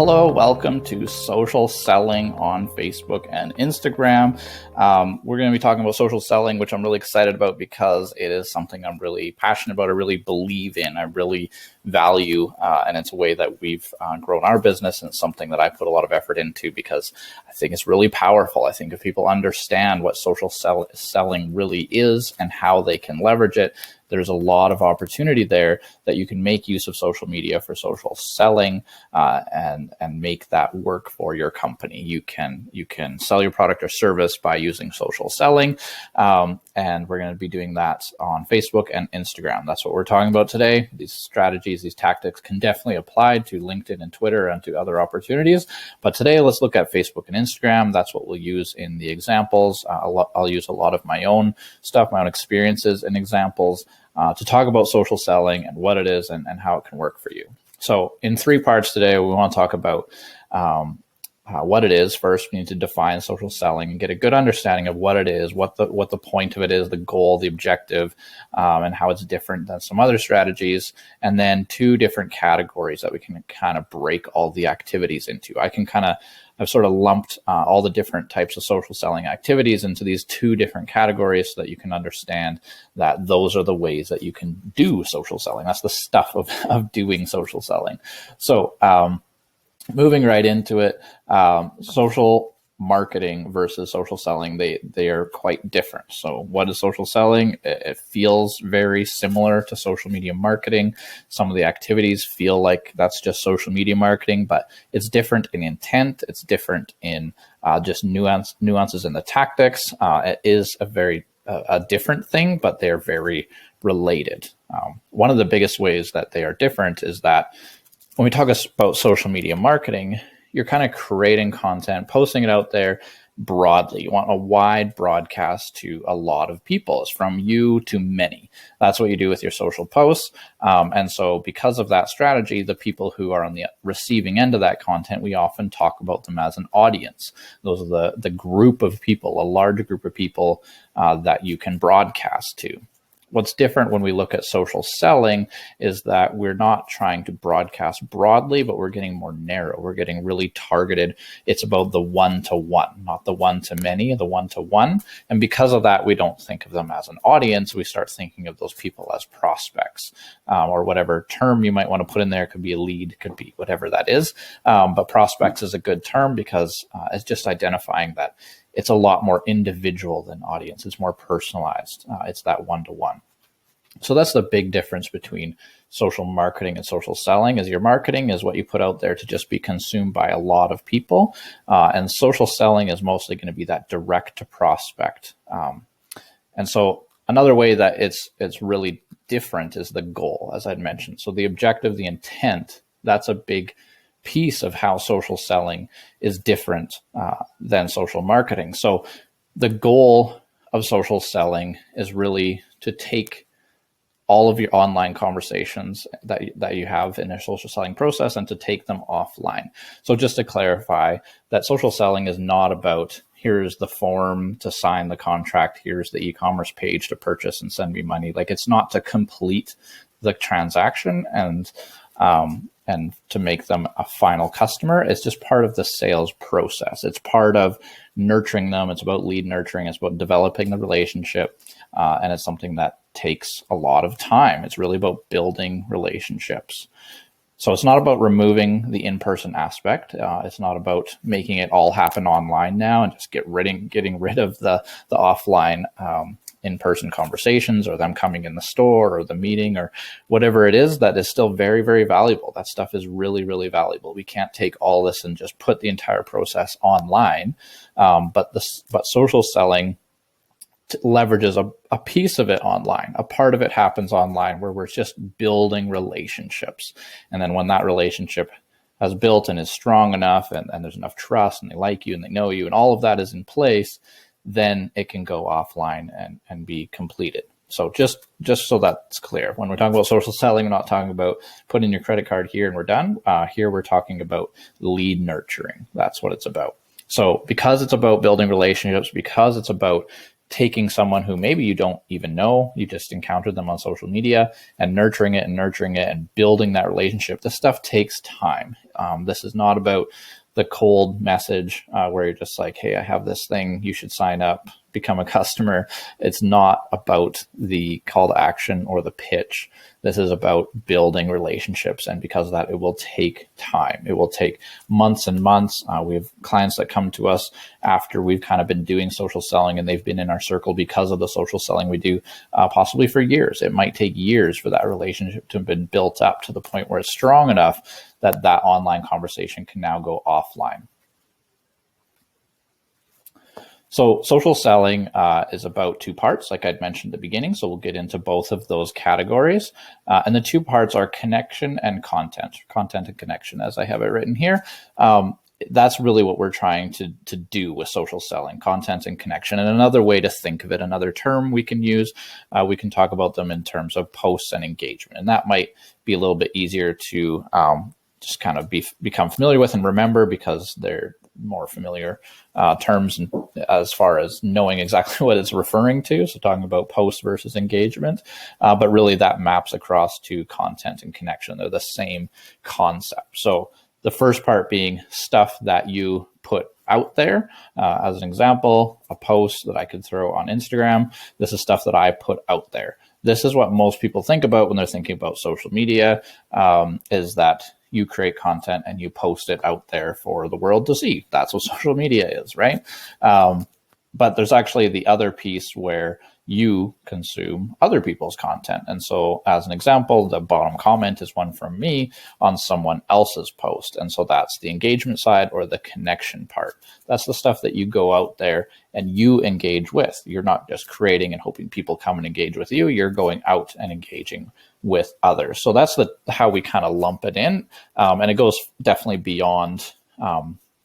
Hello, welcome to Social Selling on Facebook and Instagram. We're going to be talking about social selling, which I'm really excited about because it is something I'm really passionate about, I really believe in, I really value, and it's a way that we've grown our business, and it's something that I put a lot of effort into because I think it's really powerful. I think if people understand what social selling really is and how they can leverage it, there's a lot of opportunity there that you can make use of social media for social selling and make that work for your company. You can sell your product or service by using social selling, and we're going to be doing that on Facebook and Instagram. That's what we're talking about today. These strategies, these tactics can definitely apply to LinkedIn and Twitter and to other opportunities. But today, let's look at Facebook and Instagram. That's what we'll use in the examples. I'll use a lot of my own stuff, my own experiences and examples to talk about social selling and what it is and how it can work for you. So in 3 parts today, we want to talk about what it is. First, we need to define social selling and get a good understanding of what it is, what the point of it is, the goal, the objective, and how it's different than some other strategies. And then 2 different categories that we can kind of break all the activities into. I've sort of lumped all the different types of social selling activities into these 2 different categories so that you can understand that those are the ways that you can do social selling. That's the stuff of doing social selling. So moving right into it, social marketing versus social selling, they are quite different. So what is social selling? It feels very similar to social media marketing. Some of the activities feel like that's just social media marketing, but it's different in intent. It's different in just nuances in the tactics. It is a different thing, but they're very related. One of the biggest ways that they are different is that when we talk about social media marketing, you're kind of creating content, posting it out there broadly. You want a wide broadcast to a lot of people. It's from you to many. That's what you do with your social posts. And so because of that strategy, the people who are on the receiving end of that content, we often talk about them as an audience. Those are the group of people, a large group of people that you can broadcast to. What's different when we look at social selling is that we're not trying to broadcast broadly, but we're getting more narrow. We're getting really targeted. It's about the one-to-one, not the one-to-many, the one-to-one. And because of that, we don't think of them as an audience. We start thinking of those people as prospects, or whatever term you might want to put in there. It could be a lead, could be whatever that is. But prospects is a good term because it's just identifying that it's a lot more individual than audience. It's more personalized. It's that one-to-one. So that's the big difference between social marketing and social selling. Is your marketing is what you put out there to just be consumed by a lot of people. And social selling is mostly going to be that direct to prospect. And so another way that it's really different is the goal, as I'd mentioned. So the objective, the intent, that's a big piece of how social selling is different than social marketing. So the goal of social selling is really to take all of your online conversations that you have in a social selling process and to take them offline. So just to clarify, that social selling is not about here's the form to sign the contract, here's the e-commerce page to purchase and send me money. Like, it's not to complete the transaction and to make them a final customer. It's just part of the sales process. It's part of nurturing them. It's about lead nurturing. It's about developing the relationship. And it's something that takes a lot of time. It's really about building relationships. So it's not about removing the in-person aspect. It's not about making it all happen online now and just getting rid of the offline in-person conversations or them coming in the store or the meeting or whatever it is. That is still very, very valuable. That stuff is really, really valuable. We can't take all this and just put the entire process online. But social selling leverages a piece of it online. A part of it happens online where we're just building relationships. And then when that relationship has built and is strong enough and there's enough trust and they like you and they know you and all of that is in place, then it can go offline and be completed. So just so that's clear, when we're talking about social selling, we're not talking about putting your credit card here and we're done. Here we're talking about lead nurturing. That's what it's about. So because it's about building relationships, because it's about taking someone who maybe you don't even know, you just encountered them on social media, and nurturing it and building that relationship. This stuff takes time. This is not about the cold message where you're just like, hey, I have this thing, you should sign up, become a customer. It's not about the call to action or the pitch. This is about building relationships. And because of that, it will take time. It will take months and months. We have clients that come to us after we've kind of been doing social selling, and they've been in our circle because of the social selling we do, possibly for years. It might take years for that relationship to have been built up to the point where it's strong enough that that online conversation can now go offline. So social selling is about two parts, like I'd mentioned at the beginning. So we'll get into both of those categories. And the two parts are connection and content and connection, as I have it written here. That's really what we're trying to do with social selling, content and connection. And another way to think of it, another term we can use, we can talk about them in terms of posts and engagement. And that might be a little bit easier to just kind of become familiar with and remember, because they're more familiar terms as far as knowing exactly what it's referring to. So talking about post versus engagement, but really that maps across to content and connection. They're the same concept. So the first part being stuff that you put out there. As an example, a post that I could throw on Instagram. This is stuff that I put out there. This is what most people think about when they're thinking about social media, is that you create content and you post it out there for the world to see. That's what social media is, right? But there's actually the other piece where you consume other people's content. And so as an example, the bottom comment is one from me on someone else's post. And so that's the engagement side, or the connection part. That's the stuff that you go out there and you engage with. You're not just creating and hoping people come and engage with you. You're going out and engaging with others. So that's how we kind of lump it in. And it goes definitely beyond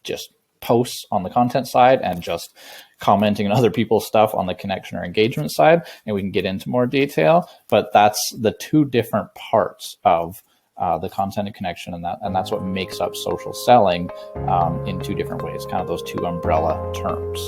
just posts on the content side and just commenting on other people's stuff on the connection or engagement side. And we can get into more detail, but that's the two different parts of the content and connection, and that's what makes up social selling in two different ways, kind of those two umbrella terms.